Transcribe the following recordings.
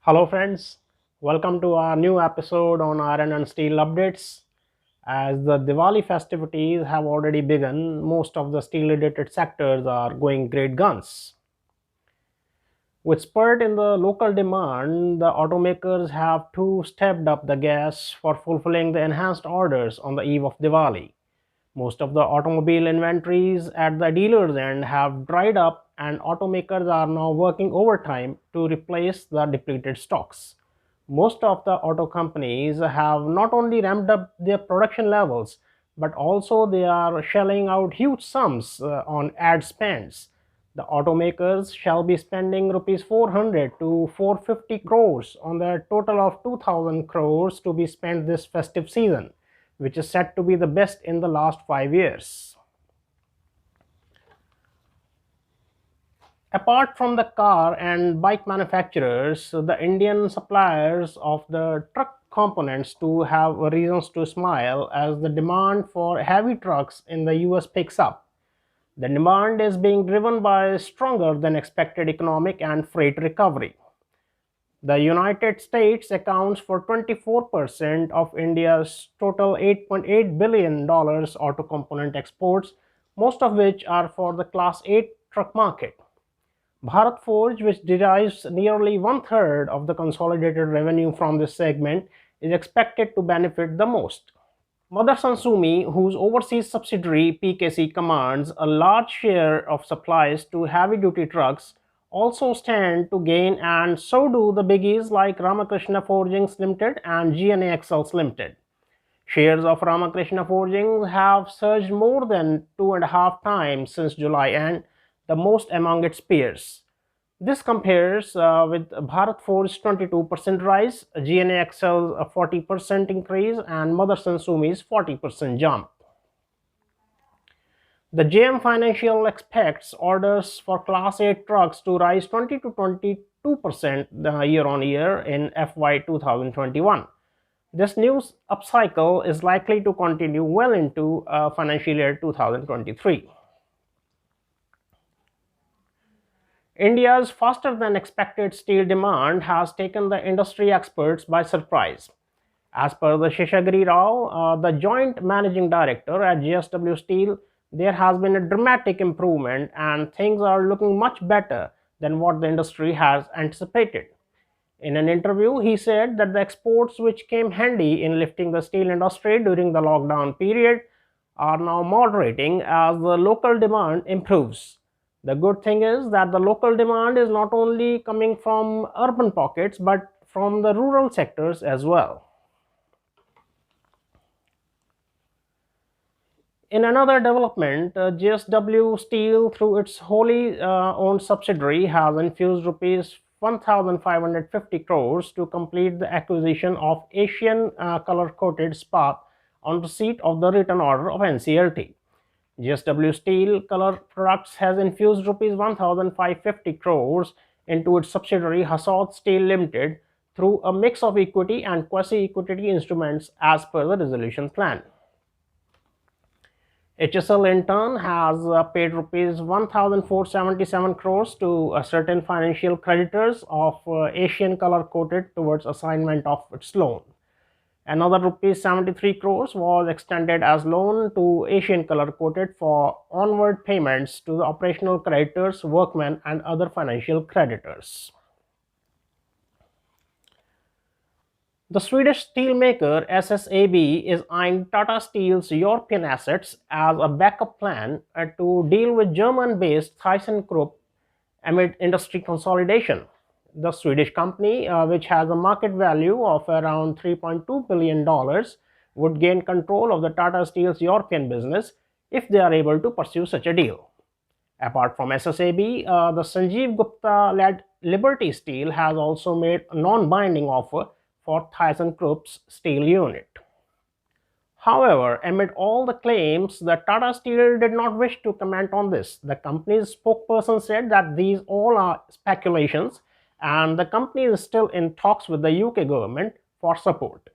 Hello friends, welcome to our new episode on iron and steel updates. As the Diwali festivities have already begun, most of the steel related sectors are going great guns. With spurt in the local demand, the automakers have too stepped up the gas for fulfilling the enhanced orders on the eve of Diwali. Most of the automobile inventories at the dealers' end have dried up, and automakers are now working overtime to replace the depleted stocks. Most of the auto companies have not only ramped up their production levels, but also they are shelling out huge sums on ad spends. The automakers shall be spending rupees 400 to 450 crores on the total of 2000 crores to be spent this festive season, which is said to be the best in the last 5 years. Apart from the car and bike manufacturers, the Indian suppliers of the truck components too have reasons to smile as the demand for heavy trucks in the US picks up. The demand is being driven by stronger than expected economic and freight recovery. The United States accounts for 24% of India's total $8.8 billion auto component exports, most of which are for the Class 8 truck market. Bharat Forge, which derives nearly one-third of the consolidated revenue from this segment, is expected to benefit the most. Motherson Sumi, whose overseas subsidiary PKC commands a large share of supplies to heavy-duty trucks, also stand to gain, and so do the biggies like Ramakrishna Forgings Limited and GNA Axles Limited. Shares of Ramakrishna Forgings have surged more than 2.5 times since July end, the most among its peers. This compares with Bharat Forge's 22% rise, GNA Axle's 40% increase, and Motherson Sumi's 40% jump. The JM Financial expects orders for Class 8 trucks to rise 20 to 22% year on year in FY 2021. This news upcycle is likely to continue well into financial year 2023. India's faster than expected steel demand has taken the industry experts by surprise. As per the Sheshagiri Rao, the joint managing director at JSW Steel, there has been a dramatic improvement and things are looking much better than what the industry has anticipated. In an interview, he said that the exports which came handy in lifting the steel industry during the lockdown period are now moderating as the local demand improves. The good thing is that the local demand is not only coming from urban pockets but from the rural sectors as well. In another development, JSW Steel, through its wholly owned subsidiary, has infused rupees 1,550 crores to complete the acquisition of Asian color-coated Ispat on receipt of the written order of NCLT. JSW Steel Color Products has infused rupees 1,550 crores into its subsidiary Hassaud Steel Limited through a mix of equity and quasi-equity instruments as per the resolution plan. HSL in turn has paid rupees 1,477 crores to certain financial creditors of Asian Color Coated towards assignment of its loan. Another rupees 73 crores was extended as loan to Asian Color Coated for onward payments to the operational creditors, workmen, and other financial creditors. The Swedish steelmaker SSAB is eyeing Tata Steel's European assets as a backup plan to deal with German-based ThyssenKrupp amid industry consolidation. The Swedish company, which has a market value of around $3.2 billion, would gain control of the Tata Steel's European business if they are able to pursue such a deal. Apart from SSAB, the Sanjeev Gupta-led Liberty Steel has also made a non-binding offer for ThyssenKrupp's steel unit. However, amid all the claims, the Tata Steel did not wish to comment on this. The company's spokesperson said that these all are speculations and the company is still in talks with the UK government for support.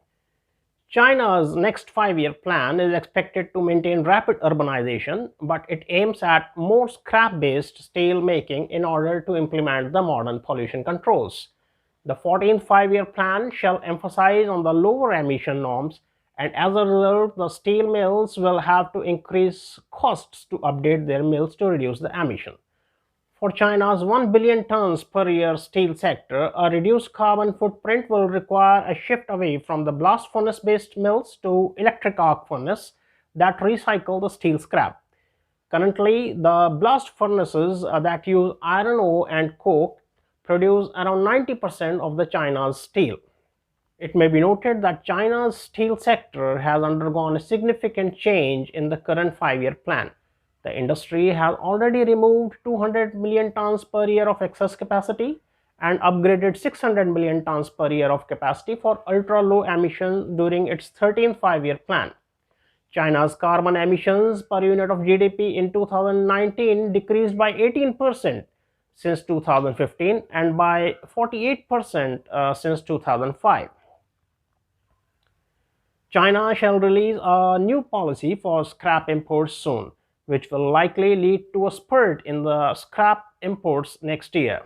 China's next 5-year plan is expected to maintain rapid urbanization, but it aims at more scrap-based steel making in order to implement the modern pollution controls. The 14th five-year plan shall emphasize on the lower emission norms, and as a result, the steel mills will have to increase costs to update their mills to reduce the emission. For China's 1 billion tons per year steel sector, a reduced carbon footprint will require a shift away from the blast furnace based mills to electric arc furnace that recycle the steel scrap. Currently, the blast furnaces that use iron ore and coke produce around 90% of the China's steel. It may be noted that China's steel sector has undergone a significant change in the current five-year plan. The industry has already removed 200 million tons per year of excess capacity and upgraded 600 million tons per year of capacity for ultra-low emissions during its 13th five-year plan. China's carbon emissions per unit of GDP in 2019 decreased by 18% since 2015 and by 48% since 2005. China shall release a new policy for scrap imports soon, which will likely lead to a spurt in the scrap imports next year.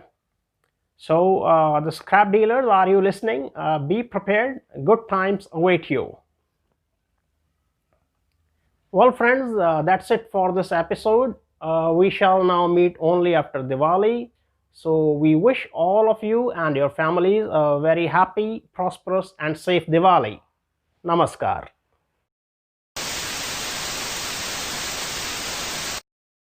So, the scrap dealers, are you listening? Be prepared. Good times await you. Well, friends, that's it for this episode. We shall now meet only after Diwali. So, we wish all of you and your families a very happy, prosperous, and safe Diwali. Namaskar.